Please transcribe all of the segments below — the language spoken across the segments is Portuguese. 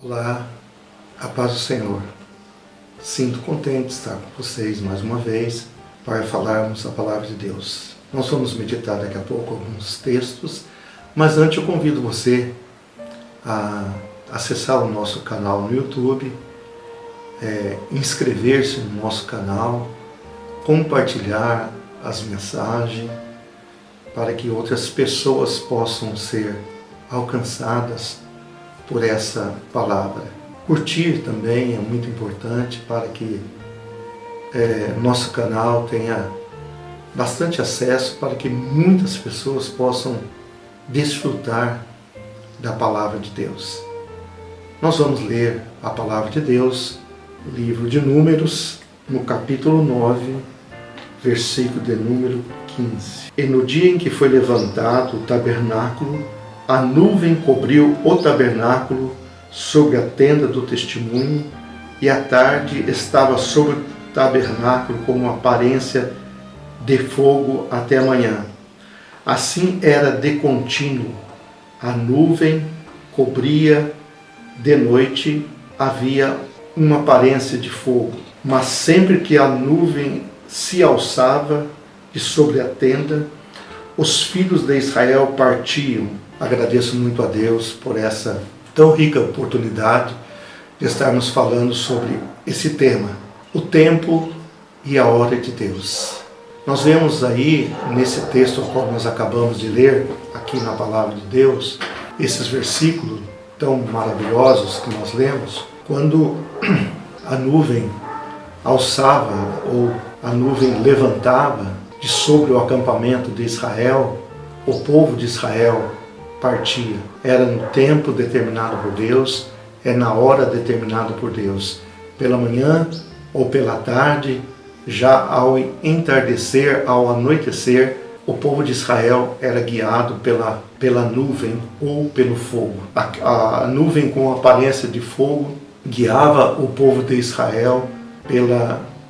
Olá, a paz do Senhor. Sinto contente de estar com vocês mais uma vez para falarmos a palavra de Deus. Nós vamos meditar daqui a pouco alguns textos, mas antes eu convido você a acessar o nosso canal no YouTube, inscrever-se no nosso canal, compartilhar as mensagens para que outras pessoas possam ser alcançadas por essa palavra. Curtir também é muito importante para que nosso canal tenha bastante acesso, para que muitas pessoas possam desfrutar da palavra de Deus. Nós vamos ler a palavra de Deus, livro de Números, no capítulo 9, versículo de número 15. E no dia em que foi levantado o tabernáculo, a nuvem cobriu o tabernáculo sobre a tenda do testemunho, e à tarde estava sobre o tabernáculo como uma aparência de fogo até a manhã. Assim era de contínuo. A nuvem cobria, de noite havia uma aparência de fogo. Mas sempre que a nuvem se alçava de sobre a tenda, os filhos de Israel partiam. Agradeço muito a Deus por essa tão rica oportunidade de estarmos falando sobre esse tema, o tempo e a hora de Deus. Nós vemos aí, nesse texto ao qual nós acabamos de ler, aqui na palavra de Deus, esses versículos tão maravilhosos que nós lemos, quando a nuvem alçava ou a nuvem levantava de sobre o acampamento de Israel, o povo de Israel partia. Era no tempo determinado por Deus, é na hora determinada por Deus. Pela manhã ou pela tarde, já ao entardecer, ao anoitecer, o povo de Israel era guiado pela nuvem ou pelo fogo. A nuvem com aparência de fogo guiava o povo de Israel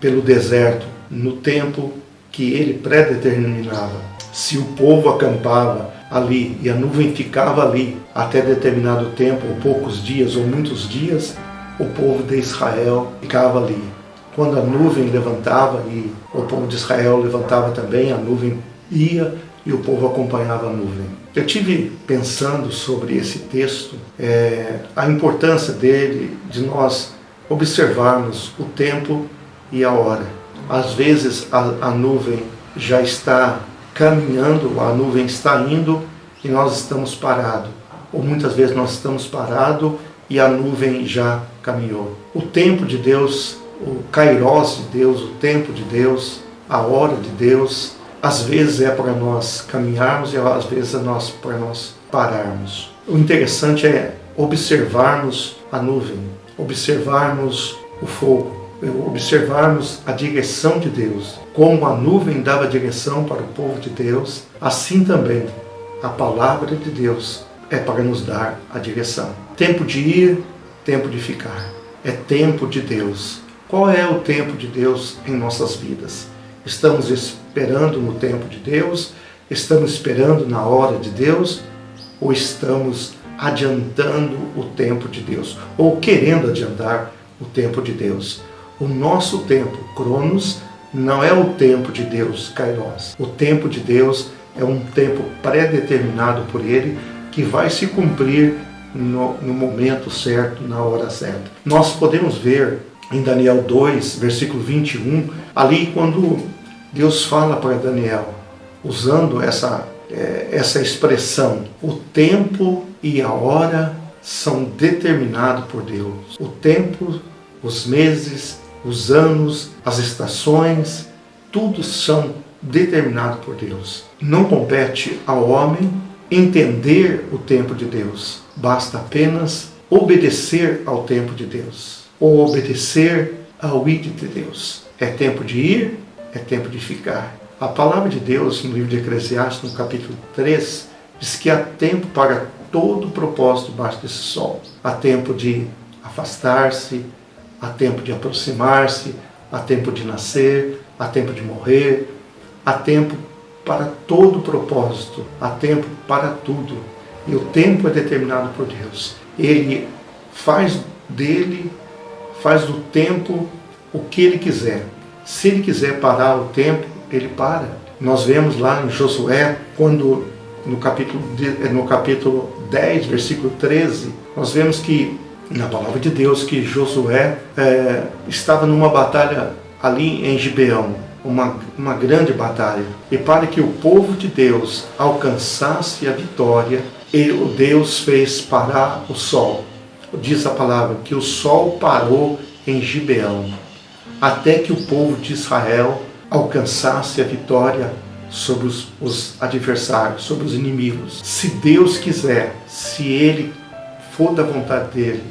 pelo deserto, no tempo que ele predeterminava. Se o povo acampava ali e a nuvem ficava ali até determinado tempo, ou poucos dias, ou muitos dias, o povo de Israel ficava ali. Quando a nuvem levantava e o povo de Israel levantava também, a nuvem ia e o povo acompanhava a nuvem. Eu tive pensando sobre esse texto, a importância dele, de nós observarmos o tempo e a hora. Às vezes a nuvem já está caminhando, a nuvem está indo e nós estamos parados. Ou muitas vezes nós estamos parados e a nuvem já caminhou. O tempo de Deus, o kairos de Deus, o tempo de Deus, a hora de Deus, às vezes é para nós caminharmos e às vezes é para nós pararmos. O interessante é observarmos a nuvem, observarmos o fogo, observarmos a direção de Deus. Como a nuvem dava direção para o povo de Deus, assim também a palavra de Deus é para nos dar a direção. Tempo de ir, tempo de ficar. É tempo de Deus. Qual é o tempo de Deus em nossas vidas? Estamos esperando no tempo de Deus? Estamos esperando na hora de Deus? Ou estamos adiantando o tempo de Deus? Ou querendo adiantar o tempo de Deus? O nosso tempo, Cronos, não é o tempo de Deus, Kairos. O tempo de Deus é um tempo pré-determinado por Ele, que vai se cumprir no momento certo, na hora certa. Nós podemos ver em Daniel 2, versículo 21, ali quando Deus fala para Daniel, usando essa expressão, o tempo e a hora são determinados por Deus. O tempo, os meses, os anos, as estações, tudo são determinados por Deus. Não compete ao homem entender o tempo de Deus. Basta apenas obedecer ao tempo de Deus, ou obedecer ao ir de Deus. É tempo de ir, é tempo de ficar. A palavra de Deus, no livro de Eclesiastes, no capítulo 3, diz que há tempo para todo propósito debaixo desse sol. Há tempo de afastar-se, há tempo de aproximar-se, há tempo de nascer, há tempo de morrer, há tempo para todo propósito, há tempo para tudo. E o tempo é determinado por Deus. Ele faz do tempo o que ele quiser. Se ele quiser parar o tempo, ele para. Nós vemos lá em Josué, quando no capítulo 10, versículo 13, nós vemos que, na palavra de Deus, que Josué estava numa batalha ali em Gibeão, uma grande batalha. E para que o povo de Deus alcançasse a vitória, Deus fez parar o sol. Diz a palavra que o sol parou em Gibeão, até que o povo de Israel alcançasse a vitória sobre os adversários, sobre os inimigos. Se Deus quiser, se Ele for da vontade dEle,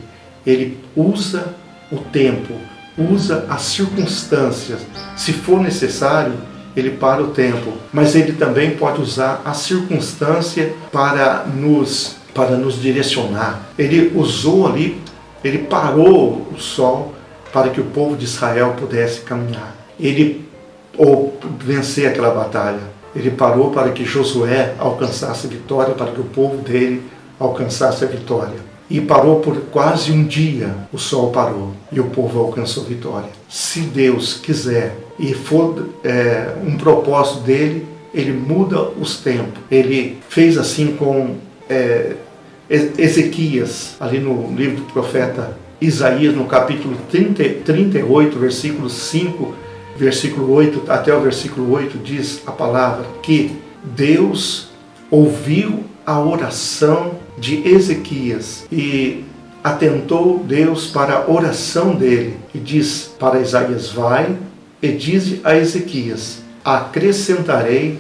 Ele usa o tempo, usa as circunstâncias. Se for necessário, Ele para o tempo, mas Ele também pode usar a circunstância para nos direcionar. Ele usou ali, Ele parou o sol para que o povo de Israel pudesse caminhar, ou vencer aquela batalha. Ele parou para que Josué alcançasse a vitória, para que o povo dele alcançasse a vitória. E parou por quase um dia, o sol parou e o povo alcançou a vitória. Se Deus quiser e for um propósito dele, Ele muda os tempos. Ele fez assim com Ezequias, ali no livro do profeta Isaías, no capítulo 38, versículo 5, versículo 8, até o versículo 8, diz a palavra que Deus ouviu a oração de Ezequias e atentou Deus para a oração dele e diz para Isaías: vai e dize a Ezequias, acrescentarei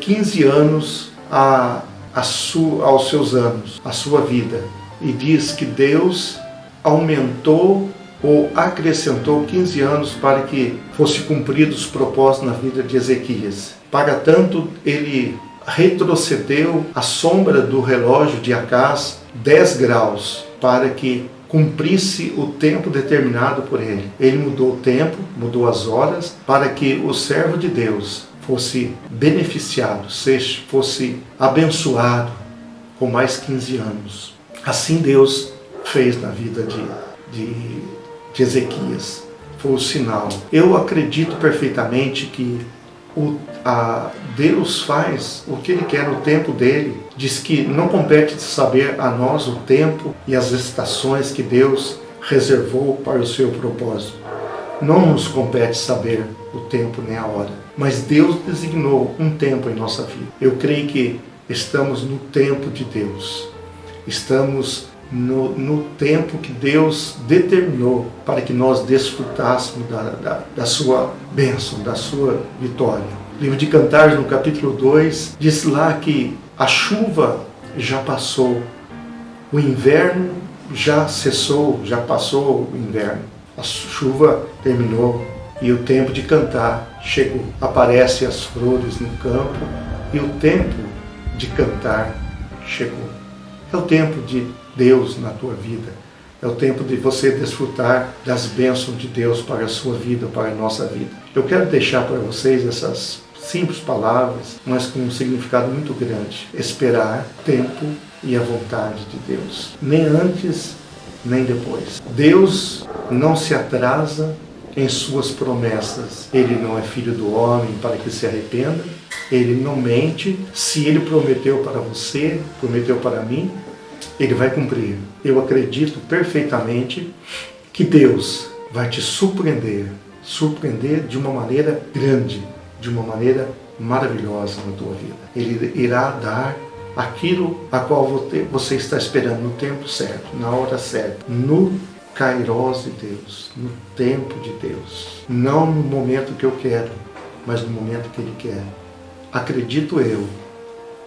15 anos aos seus anos, a sua vida. E diz que Deus aumentou ou acrescentou 15 anos para que fosse cumprido os propósitos na vida de Ezequias. Para tanto, ele retrocedeu a sombra do relógio de Acaz 10 graus para que cumprisse o tempo determinado por ele. Ele mudou o tempo, mudou as horas, para que o servo de Deus fosse beneficiado, fosse abençoado com mais 15 anos. Assim Deus fez na vida de Ezequias. Foi o sinal. Eu acredito perfeitamente que Deus faz o que Ele quer no tempo dele. Diz que não compete saber a nós o tempo e as estações que Deus reservou para o seu propósito. Não nos compete saber o tempo nem a hora, mas Deus designou um tempo em nossa vida. Eu creio que estamos no tempo de Deus. Estamos no tempo que Deus determinou para que nós desfrutássemos da sua bênção, da sua vitória. O livro de Cantares, no capítulo 2, diz lá que a chuva já passou, o inverno já cessou, já passou o inverno. A chuva terminou e o tempo de cantar chegou. Aparecem as flores no campo e o tempo de cantar chegou. É o tempo de Deus na tua vida. É o tempo de você desfrutar das bênçãos de Deus para a sua vida, para a nossa vida. Eu quero deixar para vocês essas simples palavras, mas com um significado muito grande. Esperar tempo e a vontade de Deus. Nem antes, nem depois. Deus não se atrasa em suas promessas. Ele não é filho do homem para que se arrependa. Ele não mente. Se Ele prometeu para você, prometeu para mim, Ele vai cumprir. Eu acredito perfeitamente que Deus vai te surpreender de uma maneira grande, de uma maneira maravilhosa na tua vida. Ele irá dar aquilo a qual você está esperando no tempo certo, na hora certa, no Kairos de Deus, no tempo de Deus. Não no momento que eu quero, mas no momento que Ele quer. Acredito eu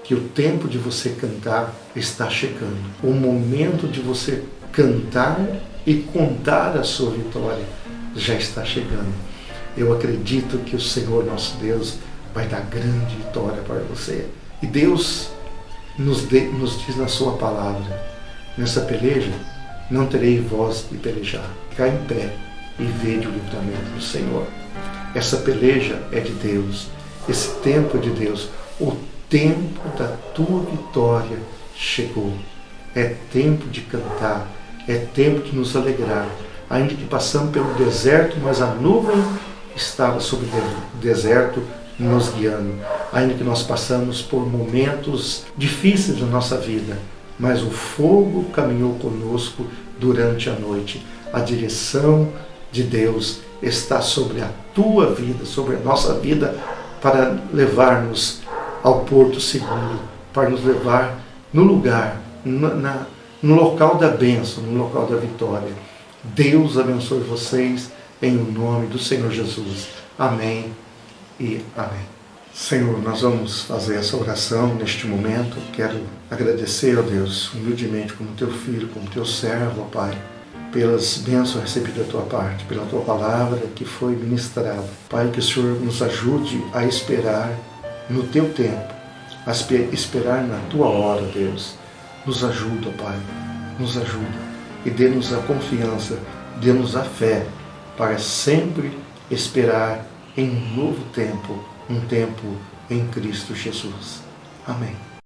que o tempo de você cantar está chegando. O momento de você cantar e contar a sua vitória já está chegando. Eu acredito que o Senhor nosso Deus vai dar grande vitória para você. E Deus nos diz na sua palavra: nessa peleja não terei voz de pelejar. Cai em pé e vede o livramento do Senhor. Essa peleja é de Deus. Esse tempo é de Deus. O tempo da tua vitória chegou. É tempo de cantar É tempo de nos alegrar. Ainda que passamos pelo deserto, mas a nuvem estava sobre o deserto nos guiando. Ainda que nós passamos por momentos difíceis na nossa vida, mas o fogo caminhou conosco durante a noite. A direção de Deus está sobre a tua vida, sobre a nossa vida, para levar-nos ao porto seguro, para nos levar no lugar, no local da bênção, no local da vitória. Deus abençoe vocês em nome do Senhor Jesus. Amém e amém. Senhor, nós vamos fazer essa oração neste momento. Quero agradecer a Deus humildemente como teu filho, como teu servo, ó Pai, pelas bênçãos recebidas da tua parte, pela tua palavra que foi ministrada. Pai, que o Senhor nos ajude a esperar no teu tempo, a esperar na tua hora, Deus. Nos ajuda, Pai, nos ajuda e dê-nos a confiança, dê-nos a fé para sempre esperar em um novo tempo, um tempo em Cristo Jesus. Amém.